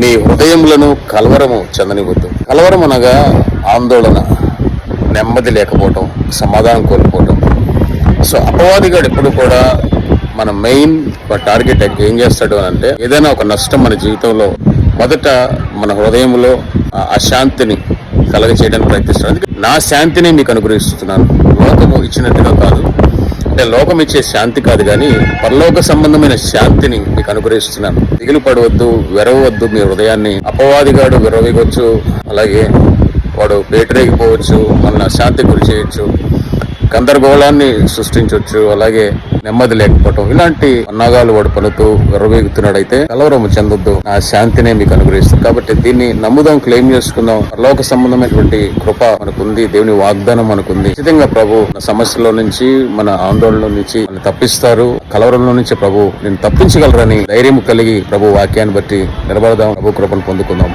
మీ హృదయములను కలవరము చెందనివద్దు. కలవరం అనగా ఆందోళన, నెమ్మది లేకపోవటం, సమాధానం కోల్పోవటం. సో అపవాదిగాడు ఎప్పుడు కూడా మన మెయిన్ టార్గెట్ ఏం చేస్తాడు అని అంటే, ఏదైనా ఒక నష్టం మన జీవితంలో మొదట మన హృదయంలో అశాంతిని కలగ చేయడానికి ప్రయత్నిస్తాడు. అందుకే నా శాంతిని మీకు అనుగ్రహిస్తున్నాను, లోకము ఇచ్చినట్టుగా కాదు. అంటే లోకం ఇచ్చే శాంతి కాదు, కానీ పరలోక సంబంధమైన శాంతిని మీకు అనుగ్రహిస్తున్నాను. దిగులు పడవద్దు, వెరవద్దు మీ హృదయాన్ని. అపవాదిగాడు విరవవచ్చు, అలాగే వాడు పేటరేగిపోవచ్చు, మన శాంతి గురి చేయొచ్చు, గందరగోళాన్ని సృష్టించవచ్చు, అలాగే నెమ్మది లేకపోవటం, ఇలాంటి అన్నాగాలు వాడు పలుతూ విర్రవీగుతున్నాడైతే కలవరము చెందొద్దు, నా శాంతినే మీకు అనుగ్రహిస్తుంది. కాబట్టి దీన్ని నమ్ముదాం, క్లెయిమ్ చేసుకుందాం. పరలోక సంబంధమైనటువంటి కృప మనకుంది, దేవుని వాగ్దానం మనకుంది. ఖచ్చితంగా ప్రభు మన సమస్యలో నుంచి, మన ఆందోళన నుంచి మనం తప్పిస్తారు. కలవరంలో నుంచి ప్రభు నేను తప్పించగలరని ధైర్యం కలిగి ప్రభు వాక్యాన్ని బట్టి నిలబడదాం. ప్రభు కృపను పొందుకుందాం.